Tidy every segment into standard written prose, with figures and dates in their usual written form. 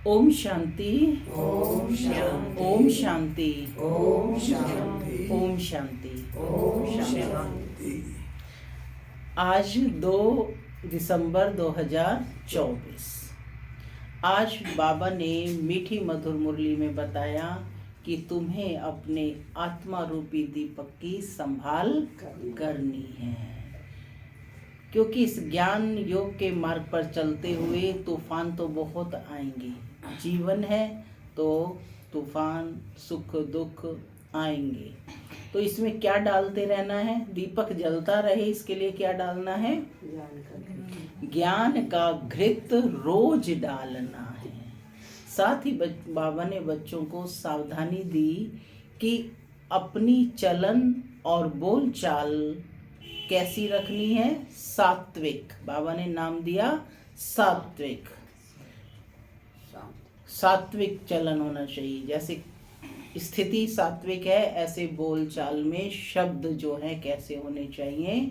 ओम शांति। ओम शांति। ओम शांति। ओम शांति। ओम शांति। ओम शांति। आज 2 दिसंबर 2024। आज बाबा ने मीठी मधुर मुरली में बताया कि तुम्हें अपने आत्मा रूपी दीपक की संभाल करनी है, क्योंकि इस ज्ञान योग के मार्ग पर चलते हुए तूफान तो बहुत आएंगे। जीवन है तो तूफान सुख दुख आएंगे, तो इसमें क्या डालते रहना है? दीपक जलता रहे, इसके लिए क्या डालना है? ज्ञान का घृत रोज डालना है। साथ ही बाबा ने बच्चों को सावधानी दी कि अपनी चलन और बोल चाल कैसी रखनी है? सात्विक। बाबा ने नाम दिया सात्विक। सात्विक चलन होना चाहिए। जैसे स्थिति सात्विक है, ऐसे बोल चाल में शब्द जो है कैसे होने चाहिए?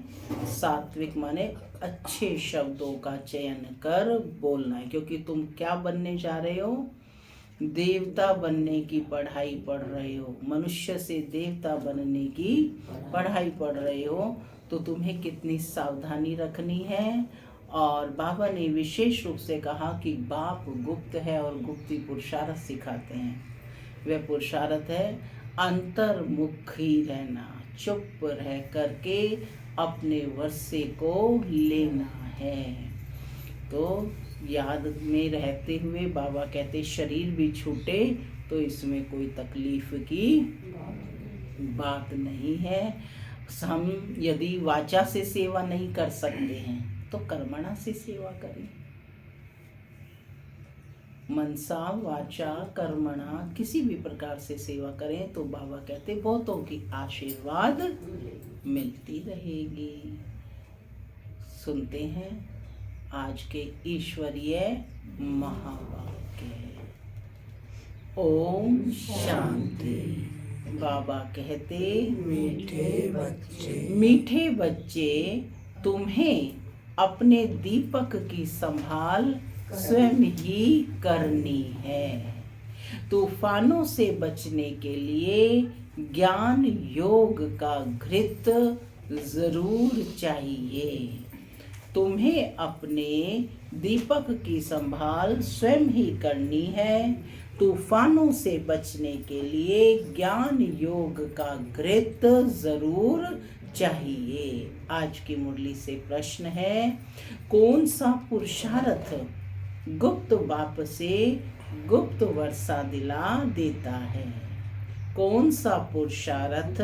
सात्विक माने अच्छे शब्दों का चयन कर बोलना है, क्योंकि तुम क्या बनने जा रहे हो? देवता बनने की पढ़ाई पढ़ रहे हो। मनुष्य से देवता बनने की पढ़ाई पढ़ रहे हो, तो तुम्हें कितनी सावधानी रखनी है। और बाबा ने विशेष रूप से कहा कि बाप गुप्त है और गुप्ती पुरुषार्थ सिखाते हैं। वह पुरुषार्थ है अंतर्मुखी रहना, चुप रह करके अपने वर्षे को लेना है। तो याद में रहते हुए बाबा कहते शरीर भी छूटे तो इसमें कोई तकलीफ की बात नहीं है। हम यदि वाचा से सेवा नहीं कर सकते हैं तो कर्मणा से सेवा करें। मनसा वाचा कर्मणा किसी भी प्रकार से सेवा करें तो बाबा कहते बहुतों की आशीर्वाद मिलती रहेगी। सुनते हैं आज के ईश्वरीय महावाक्य। ओम शांति। बाबा कहते मीठे बच्चे तुम्हें अपने दीपक की संभाल स्वयं ही करनी है। तूफानों से बचने के लिए ज्ञान योग का घृत जरूर चाहिए। तुम्हें अपने दीपक की संभाल स्वयं ही करनी है। तूफानों से बचने के लिए ज्ञान योग का घृत जरूर चाहिए। आज की मुरली से प्रश्न है, कौन सा पुरुषार्थ गुप्त बाप से गुप्त वर्षा दिला देता है? कौन सा पुरुषार्थ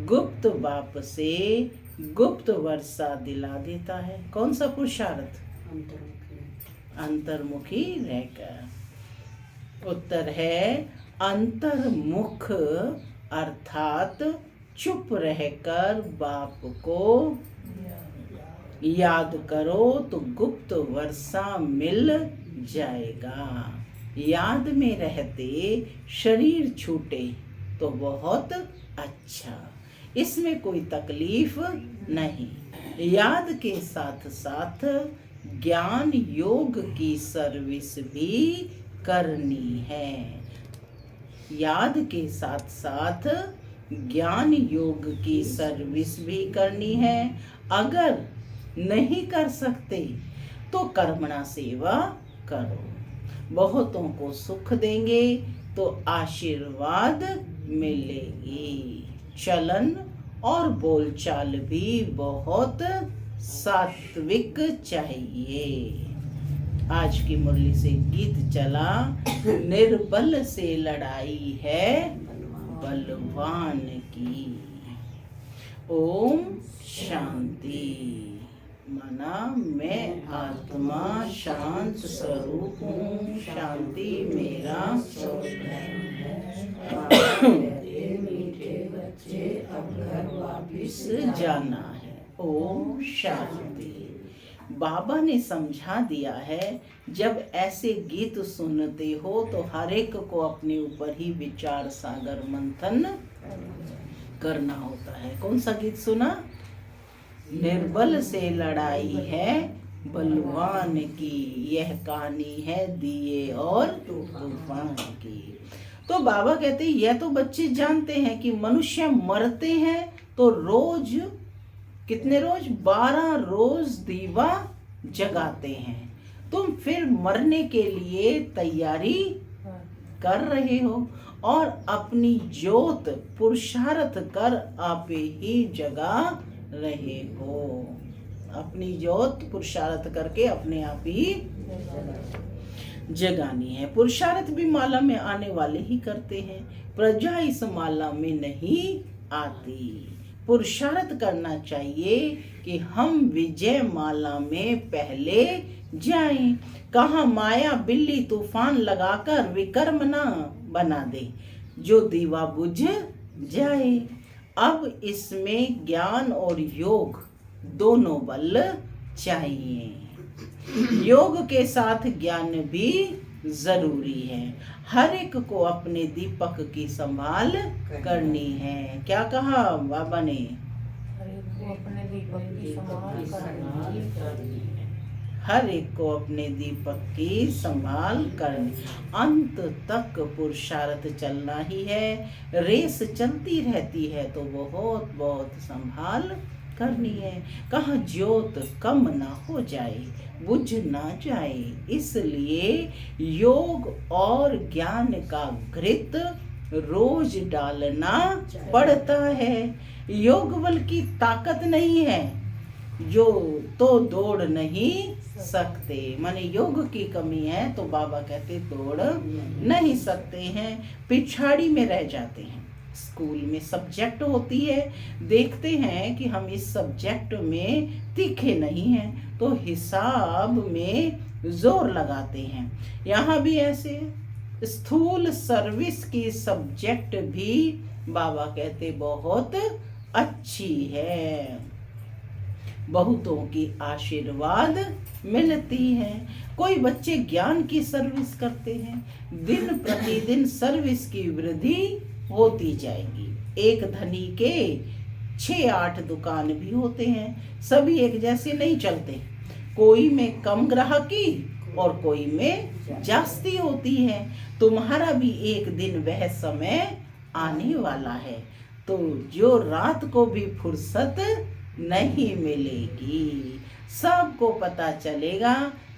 गुप्त बाप से गुप्त वर्षा दिला देता है? कौन सा पुरुषार्थ? अंतर्मुखी रहकर। उत्तर है अंतर्मुख, अर्थात चुप रहकर बाप को याद करो तो गुप्त वर्षा मिल जाएगा। याद में रहते शरीर छूटे तो बहुत अच्छा, इसमें कोई तकलीफ नहीं। याद के साथ साथ ज्ञान योग की सर्विस भी करनी है। याद के साथ साथ ज्ञान योग की सर्विस भी करनी है। अगर नहीं कर सकते तो कर्मणा सेवा करो। बहुतों को सुख देंगे तो आशीर्वाद मिलेगी। चलन और बोलचाल भी बहुत सात्विक चाहिए। आज की मुरली से गीत चला, निर्बल से लड़ाई है बलवान की। ओम शांति। माना मैं आत्मा शांत स्वरूप हूँ, शांति मेरा मीठे बच्चे अब घर वापिस जाना है। ओम शांति। बाबा ने समझा दिया है, जब ऐसे गीत सुनते हो तो हर एक को अपने ऊपर ही विचार सागर मंथन करना होता है। कौन सा गीत सुना? निर्बल से लड़ाई है बलवान की। यह कहानी है दिए और तूफान की। तो बाबा कहते हैं यह तो बच्चे जानते हैं कि मनुष्य मरते हैं तो रोज कितने रोज 12 रोज दीवा जगाते हैं। तुम फिर मरने के लिए तैयारी कर रहे हो और अपनी ज्योत पुरुषार्थ कर आपे ही जगा रहे हो। अपनी ज्योत पुरुषार्थ करके अपने आप ही जगानी है। पुरुषार्थ भी माला में आने वाले ही करते हैं, प्रजा इस माला में नहीं आती। पुरुषार्थ करना चाहिए कि हम विजय माला में पहले जाएं। कहाँ माया बिल्ली तूफान लगाकर विकर्म ना बना दे जो दीवा बुझ जाए। अब इसमें ज्ञान और योग दोनों बल चाहिए। योग के साथ ज्ञान भी जरूरी है। हर एक को अपने दीपक की संभाल करनी है। क्या कहा बाबा ने? हर एक को अपने दीपक की संभाल करनी है। हर एक को अपने दीपक की संभाल करनी। अंत तक पुरुषार्थ चलना ही है। रेस चलती रहती है तो बहुत बहुत संभाल करनी है। कहाँ ज्योत कम ना हो जाए, बुझ ना जाए। इसलिए योग और ज्ञान का घृत रोज डालना पड़ता है। योग बल की ताकत नहीं है जो तो दौड़ नहीं सकते। माने योग की कमी है तो बाबा कहते दौड़ नहीं सकते हैं, पिछाड़ी में रह जाते हैं। स्कूल में सब्जेक्ट होती है, देखते हैं कि हम इस सब्जेक्ट में तीखे नहीं हैं तो हिसाब में जोर लगाते हैं। यहाँ भी ऐसे स्थूल सर्विस की सब्जेक्ट भी बाबा कहते बहुत अच्छी है, बहुतों की आशीर्वाद मिलती है। कोई बच्चे ज्ञान की सर्विस करते हैं, दिन प्रतिदिन सर्विस की वृद्धि होती जाएगी। एक धनी के 6-8 दुकान भी होते हैं, सभी एक जैसे नहीं चलते। कोई में कम ग्राहकी और कोई में जास्ती होती है। तुम्हारा भी एक दिन वह समय आने वाला है तो जो रात को भी फुर्सत नहीं मिलेगी। सबको पता चलेगा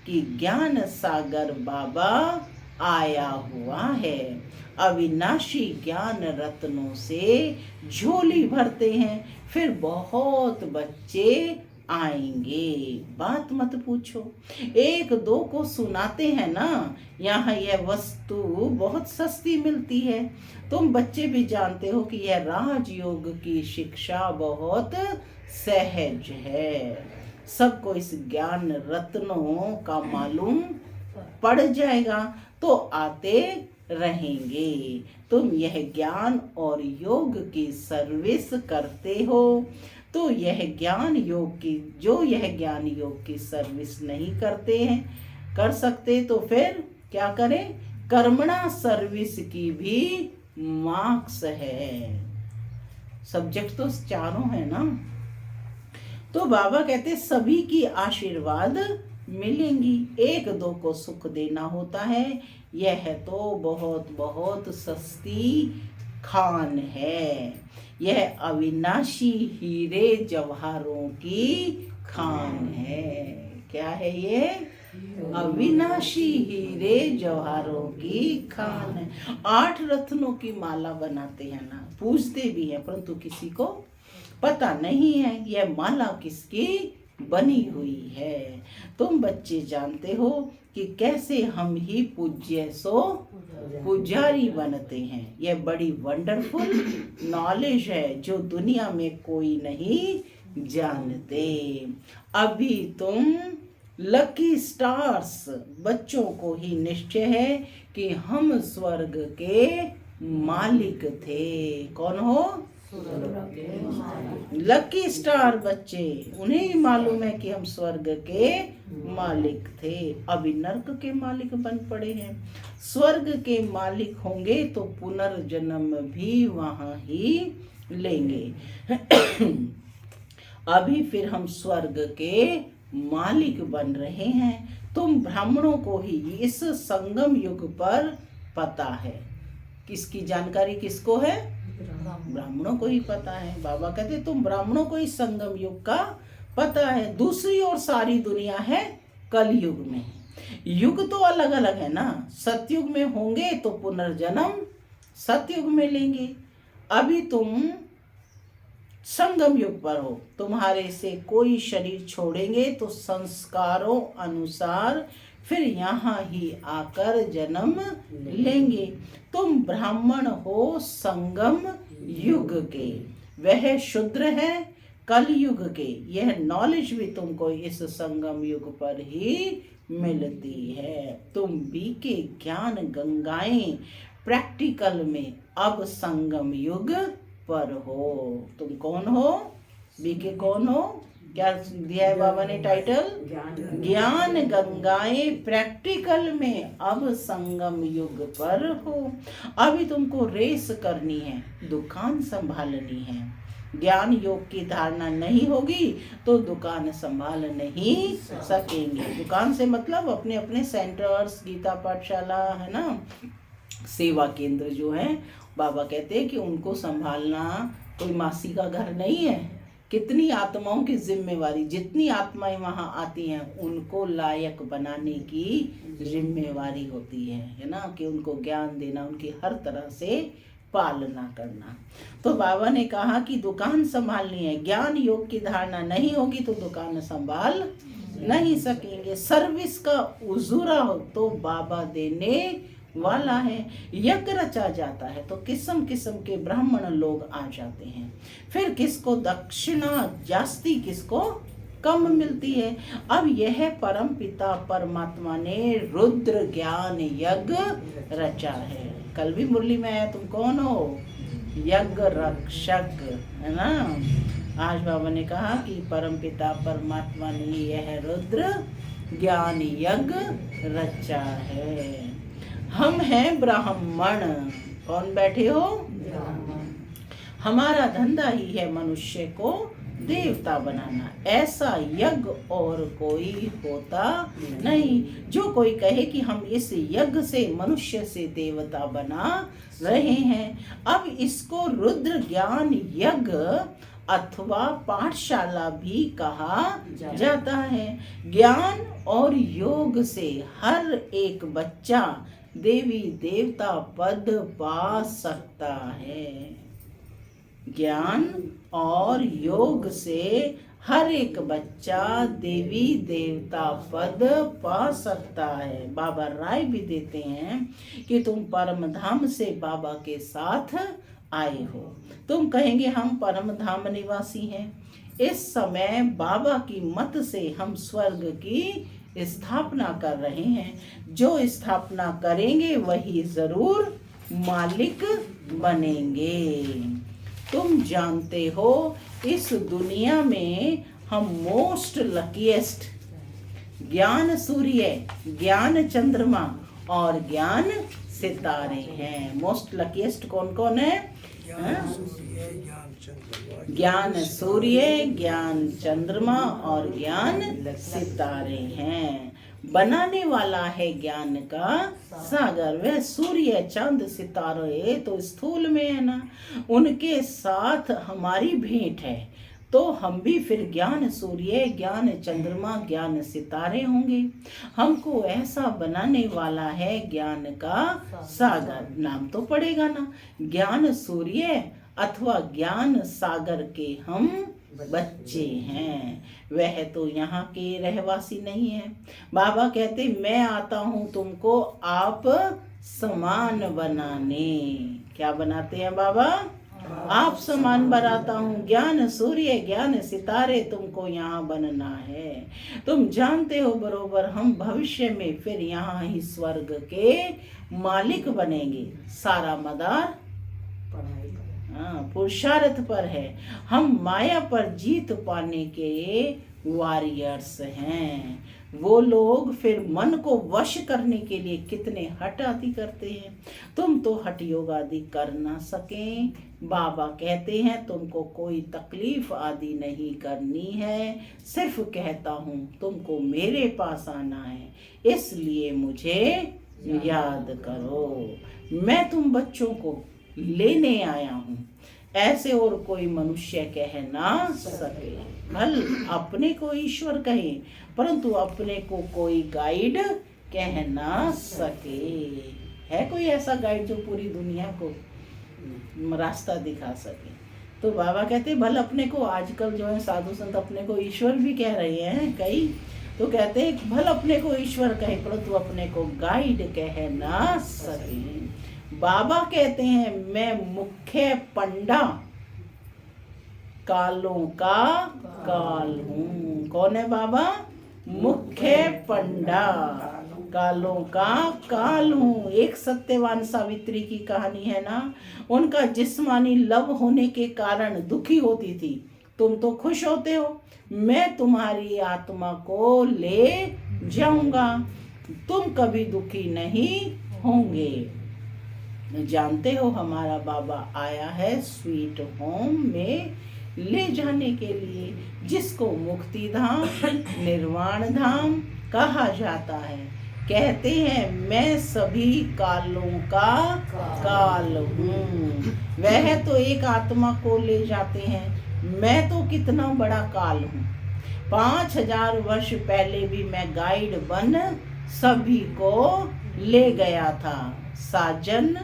कि ज्ञान सागर बाबा आया हुआ है। अविनाशी ज्ञान रत्नों से झोली भरते हैं, फिर बहुत बच्चे आएंगे। बात मत पूछो, 1-2 को सुनाते हैं ना। यहाँ यह वस्तु बहुत सस्ती मिलती है। तुम बच्चे भी जानते हो कि यह राजयोग की शिक्षा बहुत सहज है। सबको इस ज्ञान रत्नों का मालूम पड़ जाएगा तो आते रहेंगे। तुम यह ज्ञान और योग की सर्विस करते हो तो यह ज्ञान योग की सर्विस नहीं करते हैं, कर सकते तो फिर क्या करें? कर्मणा सर्विस की भी मार्क्स है। सब्जेक्ट तो चारों है ना। तो बाबा कहते सभी की आशीर्वाद मिलेंगी। 1-2 को सुख देना होता है, यह तो बहुत बहुत सस्ती खान है। यह अविनाशी हीरे जवाहरों की खान है। क्या है ये? अविनाशी हीरे जवाहरों की खान है। 8 रत्नों की माला बनाते हैं ना, पूजते भी हैं, परंतु किसी को पता नहीं है यह माला किसकी बनी हुई है। तुम बच्चे जानते हो कि कैसे हम ही पूज्य सो पुजारी बनते हैं। यह बड़ी वंडरफुल नॉलेज है जो दुनिया में कोई नहीं जानते। अभी तुम लकी स्टार्स बच्चों को ही निश्चय है कि हम स्वर्ग के मालिक थे। कौन हो? लकी स्टार बच्चे, उन्हें ही मालूम है कि हम स्वर्ग के मालिक थे। अभी नर्क के मालिक बन पड़े हैं। स्वर्ग के मालिक होंगे तो पुनर्जन्म भी वहां ही लेंगे। अभी फिर हम स्वर्ग के मालिक बन रहे हैं। तुम ब्राह्मणों को ही इस संगम युग पर पता है। किसकी जानकारी किसको है? ब्राह्मणों को ही पता है। बाबा कहते तुम ब्राह्मणों को इस संगम युग का पता है। दूसरी ओर सारी दुनिया है कलयुग में। युग तो अलग अलग है ना। सतयुग में होंगे तो पुनर्जन्म सतयुग में लेंगे। अभी तुम संगम युग पर हो। तुम्हारे से कोई शरीर छोड़ेंगे तो संस्कारों अनुसार फिर यहाँ ही आकर जन्म लेंगे। तुम ब्राह्मण हो संगम युग के, वह शूद्र है कलयुग के। यह नॉलेज भी तुमको इस संगम युग पर ही मिलती है। तुम बीके ज्ञान गंगाएं प्रैक्टिकल में अब संगम युग पर हो। तुम कौन हो? बीके कौन हो? क्या दिया है बाबा ने टाइटल? ज्ञान गंगाएं प्रैक्टिकल में अब संगम युग पर हो। अभी तुमको रेस करनी है, दुकान संभालनी है। ज्ञान योग की धारणा नहीं होगी तो दुकान संभाल नहीं सकेंगे। दुकान से मतलब अपने अपने सेंटर्स, गीता पाठशाला है ना, सेवा केंद्र जो है, बाबा कहते हैं कि उनको संभालना कोई मासी का घर नहीं है। कितनी आत्माओं की जिम्मेवारी, जितनी आत्माएं वहाँ आती हैं उनको लायक बनाने की जिम्मेवारी होती है ना, कि उनको ज्ञान देना, उनकी हर तरह से पालना करना। तो बाबा ने कहा कि दुकान संभालनी है। ज्ञान योग की धारणा नहीं होगी तो दुकान संभाल नहीं सकेंगे। सर्विस का उजूरा हो तो बाबा देने वाला है। यज्ञ रचा जाता है तो किस्म किस्म के ब्राह्मण लोग आ जाते हैं। फिर किसको दक्षिणा जास्ती, किसको कम मिलती है। अब यह परम पिता परमात्मा ने रुद्र ज्ञान यज्ञ रचा है। कल भी मुरली में आया, तुम कौन हो? यज्ञ रक्षक, है ना। आज बाबा ने कहा कि परम पिता परमात्मा ने यह रुद्र ज्ञान यज्ञ रचा है। हम हैं ब्राह्मण। कौन बैठे हो? हमारा धंधा ही है मनुष्य को देवता बनाना। ऐसा यज्ञ और कोई होता नहीं। जो कोई कहे कि हम इस यज्ञ से मनुष्य से देवता बना रहे हैं, अब इसको रुद्र ज्ञान यज्ञ अथवा पाठशाला भी कहा जाता है। ज्ञान और योग से हर एक बच्चा देवी देवता पद पा सकता है। ज्ञान और योग से हर एक बच्चा देवी देवता पद पा सकता है। बाबा राय भी देते हैं कि तुम परम धाम से बाबा के साथ आए हो। तुम कहेंगे हम परम धाम निवासी हैं। इस समय बाबा की मत से हम स्वर्ग की स्थापना कर रहे हैं। जो स्थापना करेंगे वही जरूर मालिक बनेंगे। तुम जानते हो इस दुनिया में हम मोस्ट लकीएस्ट ज्ञान सूर्य, ज्ञान चंद्रमा और ज्ञान सितारे हैं। मोस्ट लकीएस्ट कौन कौन है? ज्ञान सूर्य, ज्ञान चंद्रमा और ज्ञान सितारे हैं। बनाने वाला है ज्ञान का सागर। वह सूर्य, चांद, सितारे तो स्थूल में है ना, उनके साथ हमारी भेंट है तो हम भी फिर ज्ञान सूर्य, ज्ञान चंद्रमा, ज्ञान सितारे होंगे। हमको ऐसा बनाने वाला है ज्ञान का सागर। नाम तो पड़ेगा ना, ज्ञान सूर्य अथवा ज्ञान सागर के हम बच्चे हैं। वह तो यहाँ के रहवासी नहीं है। बाबा कहते मैं आता हूँ तुमको आप समान बनाने। क्या बनाते हैं बाबा? आप समान बनाता हूँ। ज्ञान सूर्य, ज्ञान सितारे तुमको यहाँ बनना है। तुम जानते हो बरोबर हम भविष्य में फिर यहाँ ही स्वर्ग के मालिक बनेंगे। सारा मदार पुरुषार्थ पर है। हम माया पर जीत पाने के वॉरियर्स हैं। वो लोग फिर मन को वश करने के लिए कितने हठ आदि करते हैं। तुम तो हठ योग आदि कर ना सकें। बाबा कहते हैं तुमको कोई तकलीफ आदि नहीं करनी है, सिर्फ कहता हूँ तुमको मेरे पास आना है, इसलिए मुझे याद करो। मैं तुम बच्चों को लेने आया हूँ, ऐसे और कोई मनुष्य कह ना सके। भल अपने को ईश्वर कहे, परंतु अपने को कोई गाइड कह ना सके। है कोई ऐसा गाइड जो पूरी दुनिया को रास्ता दिखा सके? तो बाबा कहते भल अपने को, आजकल जो है साधु संत अपने को ईश्वर भी कह रहे हैं कई, तो कहते हैं भल अपने को ईश्वर कहे, परंतु अपने को गाइड कह ना सके। बाबा कहते हैं मैं मुख्य पंडा कालों का काल हूँ। कौन है बाबा? मुख्य पंडा कालों का काल हूँ। एक सत्यवान सावित्री की कहानी है ना, उनका जिस्मानी लव होने के कारण दुखी होती थी। तुम तो खुश होते हो, मैं तुम्हारी आत्मा को ले जाऊंगा, तुम कभी दुखी नहीं होंगे। जानते हो हमारा बाबा आया है स्वीट होम में ले जाने के लिए, जिसको मुक्ति धाम निर्वाण धाम कहा जाता है। कहते हैं मैं सभी कालों का काल हूँ। वह तो एक आत्मा को ले जाते हैं, मैं तो कितना बड़ा काल हूँ। 5000 वर्ष पहले भी मैं गाइड बन सभी को ले गया था। साजन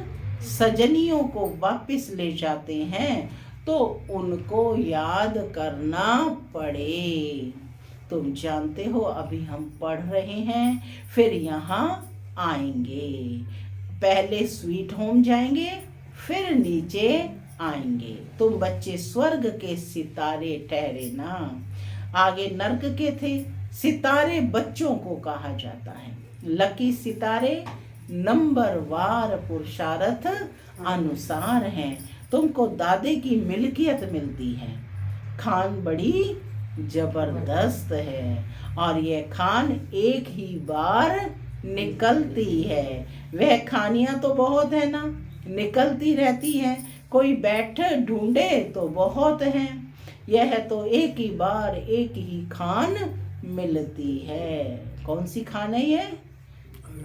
सजनियों को वापस ले जाते हैं तो उनको याद करना पड़े। तुम जानते हो अभी हम पढ़ रहे हैं, फिर यहाँ आएंगे। पहले स्वीट होम जाएंगे, फिर नीचे आएंगे। तुम बच्चे स्वर्ग के सितारे ठहरे ना। आगे नर्क के थे। सितारे बच्चों को कहा जाता है। लकी सितारे नंबरवार पुरुषार्थ अनुसार हैं। तुमको दादे की मिल्कियत मिलती है। खान बड़ी जबरदस्त है और यह खान एक ही बार निकलती है। वह खानियां तो बहुत है ना, निकलती रहती है। कोई बैठे ढूंढे तो बहुत है। यह तो एक ही बार एक ही खान मिलती है। कौन सी खान है ये?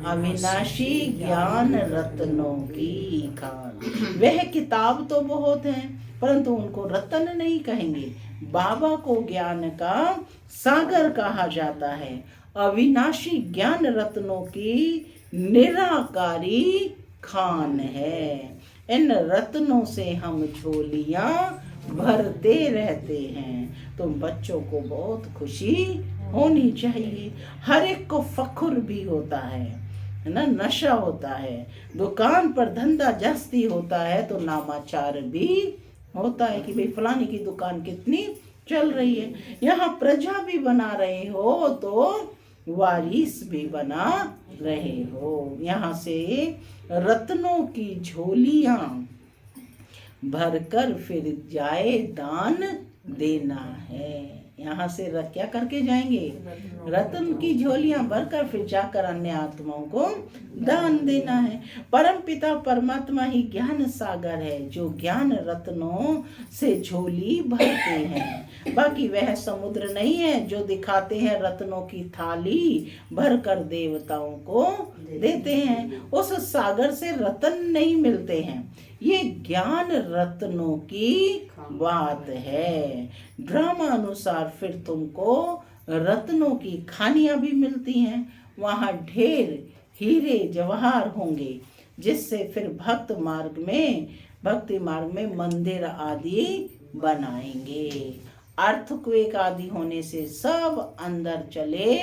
अविनाशी ज्ञान रत्नों की खान। वह किताब तो बहुत है, परंतु उनको रत्न नहीं कहेंगे। बाबा को ज्ञान का सागर कहा जाता है। अविनाशी ज्ञान रत्नों की निराकारी खान है। इन रत्नों से हम झोलियां भरते रहते हैं। तुम बच्चों को बहुत खुशी होनी चाहिए। हर एक को फख्र भी होता है ना, नशा होता है। दुकान पर धंधा जास्ती होता है तो नामाचार भी होता है कि भाई फलानी की दुकान कितनी चल रही है। यहाँ प्रजा भी बना रहे हो तो वारिस भी बना रहे हो। यहाँ से रत्नों की झोलियां भरकर फिर जाए दान देना है। यहाँ से क्या करके जाएंगे? रत्न की झोलियां भरकर फिर जाकर अन्य आत्माओं को दान देना है। परम पिता परमात्मा ही ज्ञान सागर है, जो ज्ञान रत्नों से झोली भरते हैं। बाकी वह समुद्र नहीं है जो दिखाते हैं रत्नों की थाली भरकर देवताओं को देते हैं। उस सागर से रत्न नहीं मिलते हैं। ये ज्ञान रत्नों की बात है। ड्रामा अनुसार फिर तुमको रत्नों की खानियां भी मिलती हैं। वहाँ ढेर हीरे जवाहर होंगे, जिससे फिर भक्ति मार्ग में मंदिर आदि बनाएंगे। अर्थक्वेक आदि होने से सब अंदर चले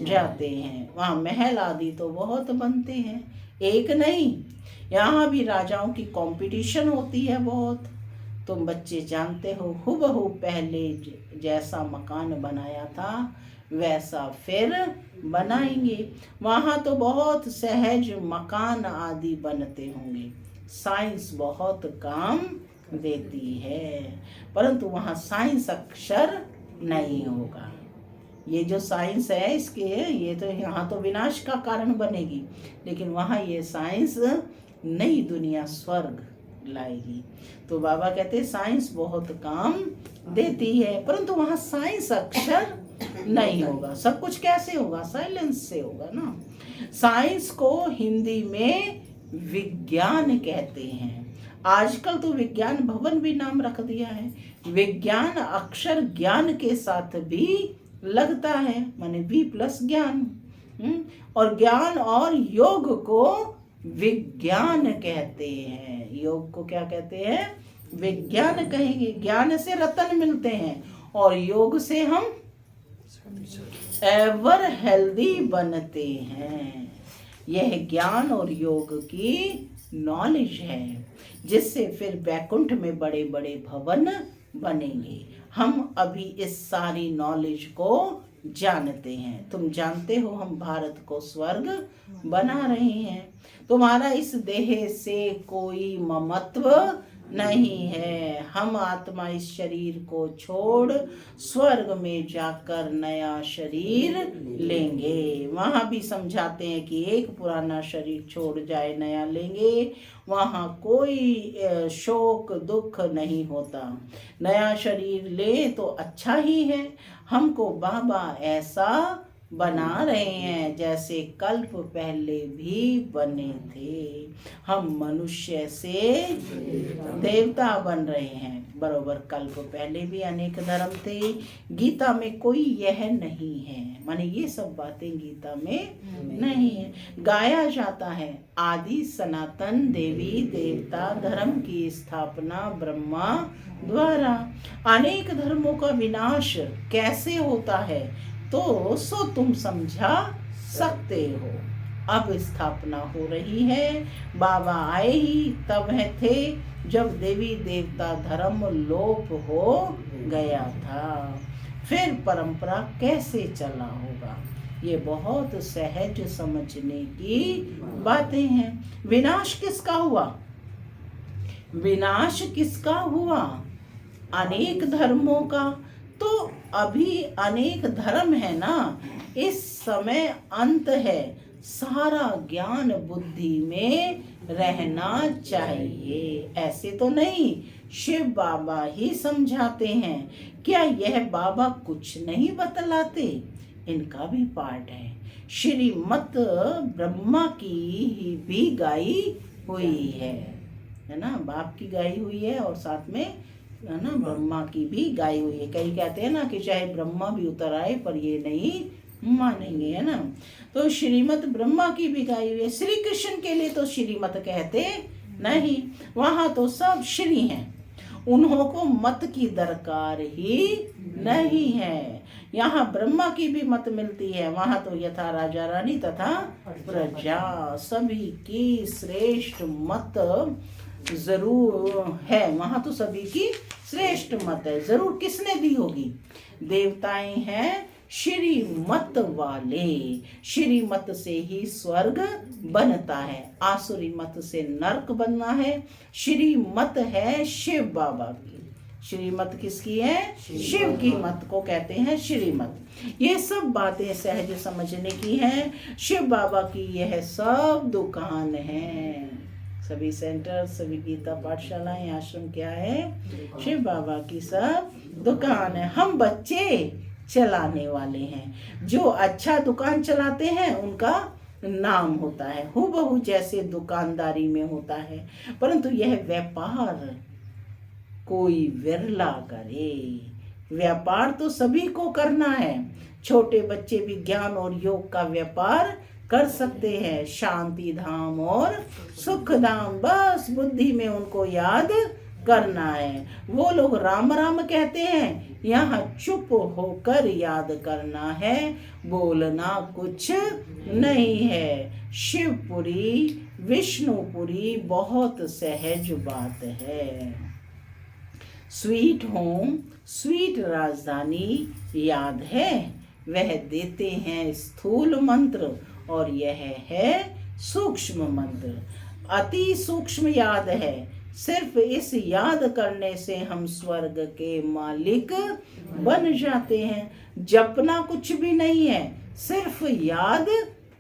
जाते हैं। वहाँ महल आदि तो बहुत बनते हैं, एक नहीं। यहाँ भी राजाओं की कंपटीशन होती है बहुत। तुम बच्चे जानते हो हुबहू पहले जैसा मकान बनाया था वैसा फिर बनाएंगे। वहाँ तो बहुत सहज मकान आदि बनते होंगे। साइंस बहुत काम देती है, परंतु वहाँ साइंस अक्षर नहीं होगा। ये जो साइंस है इसके, ये तो यहाँ तो विनाश का कारण बनेगी, लेकिन वहाँ ये साइंस नई दुनिया स्वर्ग लाएगी। तो बाबा कहते हैं साइंस बहुत काम देती है, परंतु वहाँ साइंस अक्षर नहीं होगा। सब कुछ कैसे होगा? साइलेंस से होगा ना। साइंस को हिंदी में विज्ञान कहते हैं। आजकल तो विज्ञान भवन भी नाम रख दिया है। विज्ञान अक्षर ज्ञान के साथ भी लगता है, माने V+ ज्ञान। और ज्ञान और योग को विज्ञान कहते हैं। योग को क्या कहते हैं? विज्ञान कहेंगे। ज्ञान से रतन मिलते हैं और योग से हम एवर हेल्दी बनते हैं। यह ज्ञान और योग की नॉलेज है, जिससे फिर वैकुंठ में बड़े बड़े भवन बनेंगे। हम अभी इस सारी नॉलेज को जानते हैं। तुम जानते हो हम भारत को स्वर्ग बना रहे हैं। तुम्हारा इस देह से कोई ममत्व नहीं है। हम आत्मा इस शरीर को छोड़ स्वर्ग में जाकर नया शरीर लेंगे। वहाँ भी समझाते हैं कि एक पुराना शरीर छोड़ जाए नया लेंगे, वहाँ कोई शोक दुख नहीं होता। नया शरीर ले तो अच्छा ही है। हमको बाबा ऐसा बना रहे हैं जैसे कल्प पहले भी बने थे। हम मनुष्य से देवता बन रहे हैं। बरोबर कल्प पहले भी अनेक धर्म थे। गीता में कोई यह नहीं है, माने ये सब बातें गीता में नहीं है। गाया जाता है आदि सनातन देवी देवता धर्म की स्थापना ब्रह्मा द्वारा। अनेक धर्मों का विनाश कैसे होता है तो सो तुम समझा सकते हो। अब स्थापना हो रही है। बाबा आए ही तब है थे जब देवी देवता धर्म लोप हो गया था। फिर परंपरा कैसे चला होगा? ये बहुत सहज समझने की बातें हैं। विनाश किसका हुआ? विनाश किसका हुआ? अनेक धर्मों का। तो अभी अनेक धर्म है ना, इस समय अंत है। सारा ज्ञान बुद्धि में रहना चाहिए। ऐसे तो नहीं, शिव बाबा ही समझाते हैं। क्या यह बाबा कुछ नहीं बतलाते? इनका भी पार्ट है। श्रीमत ब्रह्मा की भी गाई हुई है ना, बाप की गाई हुई है और साथ में है ना ब्रह्मा की भी गाई हुई है। कई कहते हैं ना कि चाहे ब्रह्मा भी उतर आए पर ये नहीं मानेंगे, है ना। तो श्रीमत ब्रह्मा की भी गाई हुई है। श्री कृष्ण के लिए तो श्रीमत कहते नहीं, वहाँ तो सब श्री हैं। उन्हों को मत की दरकार ही नहीं है। यहाँ ब्रह्मा की भी मत मिलती है, वहाँ तो यथा राजा रानी तथा प्रजा सभी की श्रेष्ठ मत जरूर है। वहाँ तो सभी की श्रेष्ठ मत है। जरूर किसने दी होगी? देवताएं हैं श्रीमत वाले। श्रीमत से ही स्वर्ग बनता है, आसुरी मत से नरक बनना है। श्रीमत है शिव बाबा की। श्रीमत किसकी है? शिव की मत को कहते हैं श्रीमत। ये सब बातें सहज समझने की हैं। शिव बाबा की यह सब दुकान है। सभी सेंटर, सभी गीता पाठशालाएं, आश्रम क्या है? शिव बाबा की सब दुकान है। हम बच्चे चलाने वाले हैं। जो अच्छा दुकान चलाते हैं उनका नाम होता है, हूबहू जैसे दुकानदारी में होता है। परंतु यह व्यापार कोई विरला करे। व्यापार तो सभी को करना है। छोटे बच्चे भी ज्ञान और योग का व्यापार कर सकते हैं। शांति धाम और सुख धाम, बस बुद्धि में उनको याद करना है। वो लोग राम राम कहते हैं, यहाँ चुप होकर याद करना है, बोलना कुछ नहीं है। शिवपुरी विष्णुपुरी बहुत सहज बात है। स्वीट होम, स्वीट राजधानी याद है? वह देते हैं स्थूल मंत्र और यह है सूक्ष्म मंत्र। अति सूक्ष्म याद है, सिर्फ इस याद करने से हम स्वर्ग के मालिक बन जाते हैं। जपना कुछ भी नहीं है, सिर्फ याद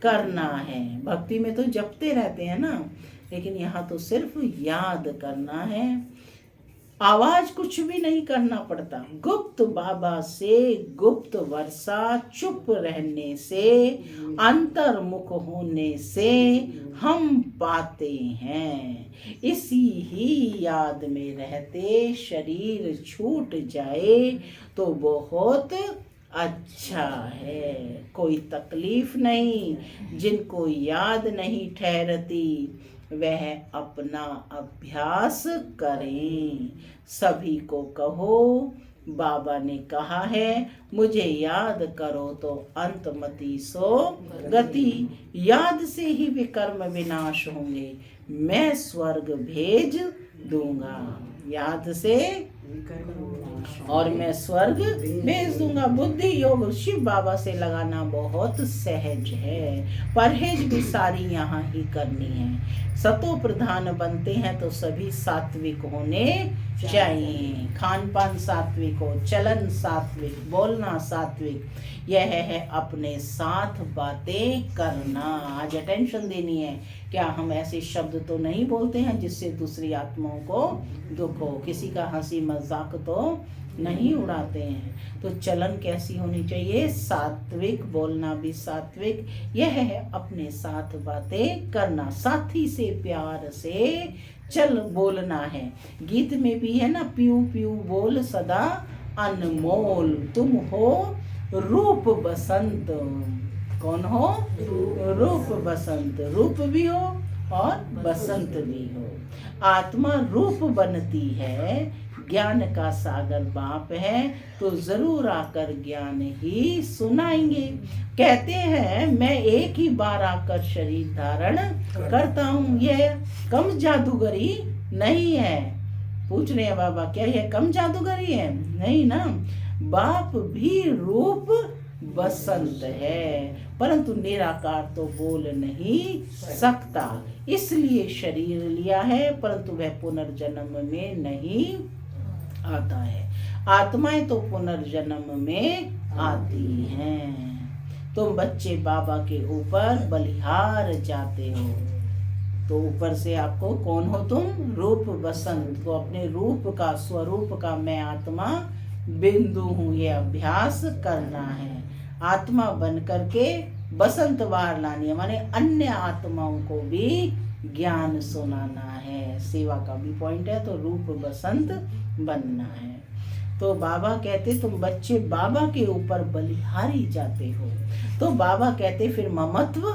करना है। भक्ति में तो जपते रहते हैं ना, लेकिन यहाँ तो सिर्फ याद करना है। आवाज कुछ भी नहीं करना पड़ता। गुप्त बाबा से गुप्त वर्षा, चुप रहने से, अंतर्मुख होने से हम पाते हैं। इसी ही याद में रहते शरीर छूट जाए तो बहुत अच्छा है। कोई तकलीफ नहीं। जिनको याद नहीं ठहरती वह अपना अभ्यास करें। सभी को कहो, बाबा ने कहा है मुझे याद करो तो अंतमति सो गति। याद से ही विकर्म विनाश होंगे, मैं स्वर्ग भेज दूंगा। याद से और मैं स्वर्ग भेज दूंगा। बुद्धि योग शिव बाबा से लगाना बहुत सहज है। परहेज भी सारी यहाँ ही करनी है। सतो प्रधान बनते हैं तो सभी सात्विक होने चाहिए। खान पान सात्विक हो, चलन सात्विक, बोलना सात्विक। यह है अपने साथ बातें करना। आज अटेंशन देनी है। क्या हम ऐसे शब्द तो नहीं बोलते हैं जिससे दूसरी आत्माओं को दुख हो? किसी का हंसी मजाक तो नहीं उड़ाते हैं। तो चलन कैसी होनी चाहिए? सात्विक। बोलना भी सात्विक। यह है अपने साथ बातें करना। साथी से प्यार से चल बोलना है। गीत में भी है ना, पीऊ पीऊ बोल सदा अनमोल। तुम हो रूप बसंत। कौन हो? रूप बसंत। रूप भी हो और बसंत भी हो। आत्मा रूप बनती है। ज्ञान का सागर बाप है तो जरूर आकर ज्ञान ही सुनाएंगे। कहते हैं मैं एक ही बार आकर शरीर धारण करता हूँ। यह कम जादूगरी नहीं है। पूछ रहे हैं बाबा क्या यह कम जादूगरी है? नहीं ना। बाप भी रूप बसंत है, परंतु निराकार तो बोल नहीं सकता, इसलिए शरीर लिया है, परंतु वह पुनर्जन्म में नहीं आता है। आत्माएं तो पुनर्जन्म में आती हैं। तुम बच्चे बाबा के ऊपर बलिहार जाते हो तो ऊपर से आपको कौन हो तुम? रूप बसंत। तो अपने रूप का, स्वरूप का मैं आत्मा बिंदु हूँ, ये अभ्यास करना है। आत्मा बन करके बसंत बाहर लानी है, माने अन्य आत्माओं को भी ज्ञान सुनाना है। सेवा का भी पॉइंट है। तो रूप बसंत बनना है। तो बाबा कहते तुम बच्चे बाबा के ऊपर बलिहारी जाते हो। तो बाबा कहते फिर ममत्व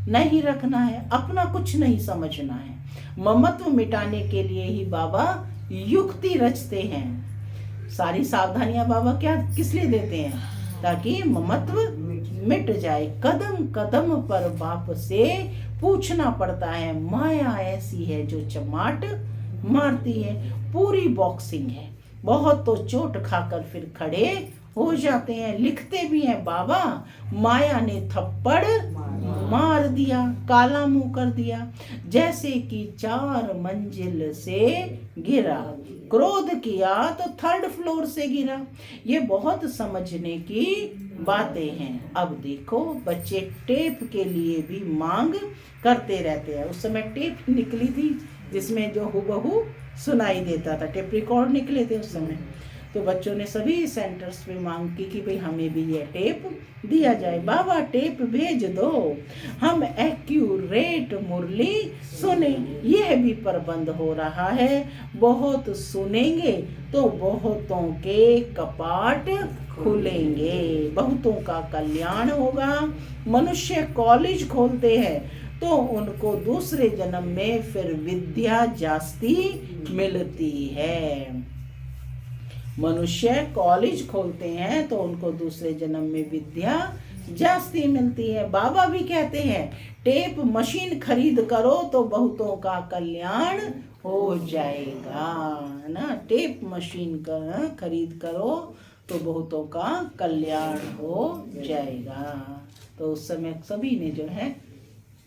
नहीं रखना है, अपना कुछ नहीं समझना है। ममत्व मिटाने के लिए ही बाबा युक्ति रचते हैं। सारी सावधानियां बाबा क्या किस लिए देते हैं? ताकि ममत्व मिट जाए। कदम कदम पर बाप से पूछना पड़ता है। माया ऐसी है जो चमाट मारती है। पूरी बॉक्सिंग है। बहुत तो चोट खाकर फिर खड़े हो जाते हैं। लिखते भी हैं बाबा माया ने थप्पड़ मार दिया, काला मुंह कर दिया, जैसे कि 4 मंजिल से गिरा। क्रोध किया तो 3rd फ्लोर से गिरा। ये बहुत समझने की बातें हैं। अब देखो बच्चे टेप के लिए भी मांग करते रहते हैं। उस समय टेप निकली थी जिसमें जो हुबहू सुनाई देता था। टेप रिकॉर्ड निकले थे उस समय। तो बच्चों ने सभी सेंटर्स पे मांग की कि भाई हमें भी ये टेप दिया जाए। बाबा टेप भेज दो, हम एक्यूरेट मुरली सुने। यह भी प्रबंध हो रहा है। बहुत सुनेंगे तो बहुतों के कपाट खुलेंगे, बहुतों का कल्याण होगा। मनुष्य कॉलेज खोलते हैं तो उनको दूसरे जन्म में फिर विद्या जास्ती मिलती है। मनुष्य कॉलेज खोलते हैं तो उनको दूसरे जन्म में विद्या जास्ती मिलती है। बाबा भी कहते हैं टेप मशीन खरीद करो तो बहुतों का कल्याण हो जाएगा, है ना। टेप मशीन का खरीद करो तो बहुतों का कल्याण हो जाएगा। तो उस समय सभी ने जो है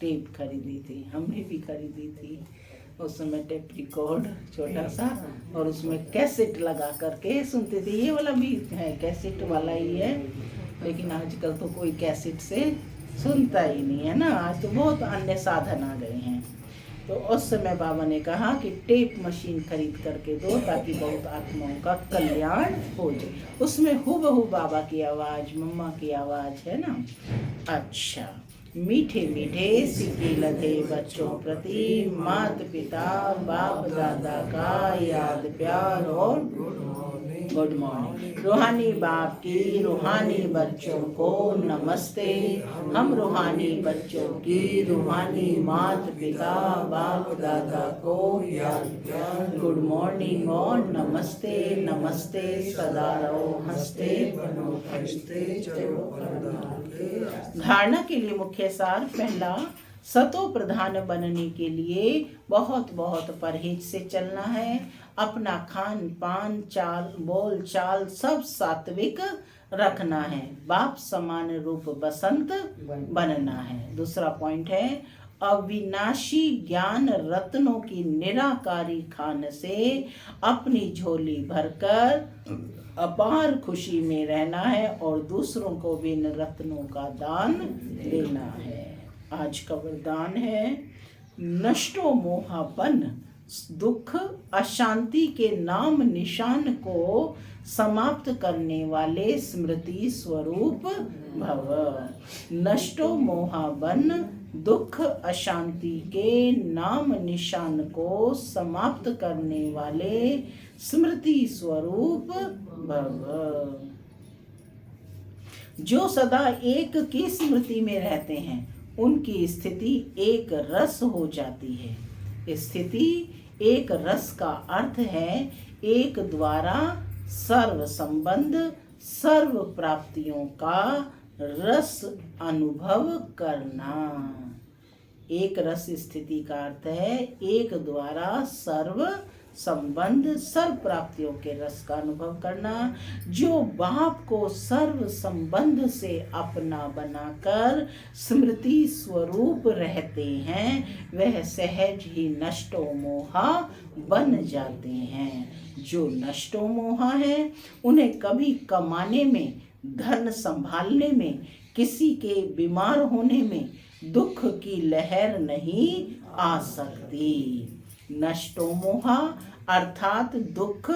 टेप खरीदी थी, हमने भी खरीदी थी। उस समय टेप रिकॉर्ड छोटा सा, और उसमें कैसेट लगा करके सुनते थे। ये वाला भी है, कैसेट वाला ही है, लेकिन आजकल तो कोई कैसेट से सुनता ही नहीं है ना। आज तो बहुत अन्य साधन आ गए हैं। तो उस समय बाबा ने कहा कि टेप मशीन खरीद करके दो ताकि बहुत आत्माओं का कल्याण हो जाए। उसमें हूबहू बाबा की आवाज़, मम्मा की आवाज़ है ना। अच्छा, मीठे मीठे सिक्के लगे बच्चों प्रति, माता पिता बाप दादा का याद प्यार और गुड मॉर्निंग। रूहानी बाप की रूहानी बच्चों को नमस्ते। हम रूहानी बच्चों की रूहानी माता पिता बाप दादा को याद प्यार गुड मॉर्निंग और नमस्ते। नमस्ते, सदा रहो हंसते, बनो फरिश्ते, चलो वरदान के। धारणा के लिए मुख्य सार, पहला, सतो प्रधान बनने के लिए बहुत बहुत परहेज से चलना है। अपना खान पान, चाल बोल चाल सब सात्विक रखना है। बाप समान रूप बसंत बनना है। दूसरा पॉइंट है, अविनाशी ज्ञान रत्नों की निराकारी खान से अपनी झोली भरकर अपार खुशी में रहना है और दूसरों को भी इन रत्नों का दान देना है। आज का वरदान है, नष्टो मोहापन दुख अशांति के नाम निशान को समाप्त करने वाले स्मृति स्वरूप भव। नष्टो मोहाबन दुख अशांति के नाम निशान को समाप्त करने वाले स्मृति स्वरूप भव। जो सदा एक की स्मृति में रहते हैं उनकी स्थिति एक रस हो जाती है। स्थिति एक रस का अर्थ है एक द्वारा सर्व संबंध सर्व प्राप्तियों का रस अनुभव करना। एक रस स्थिति का अर्थ है एक द्वारा सर्व संबंध सर्व प्राप्तियों के रस का अनुभव करना। जो बाप को सर्व संबंध से अपना बनाकर स्मृति स्वरूप रहते हैं वह सहज ही नष्टो मोहा बन जाते हैं। जो नष्टो मोहा है उन्हें कभी कमाने में, धन संभालने में, किसी के बीमार होने में दुख की लहर नहीं आ सकती। नष्टो मोहा अर्थात दुख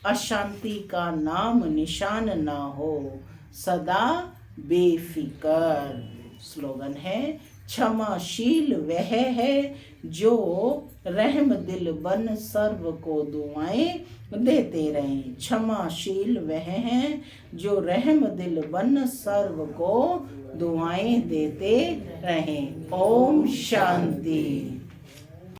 अशांति का नाम निशान ना हो, सदा बेफिकर। स्लोगन है, क्षमाशील वह है जो रहम दिल बन सर्व को दुआएं देते रहें। क्षमाशील वह है जो रहम दिल बन सर्व को दुआएं देते रहें। ओम शांति।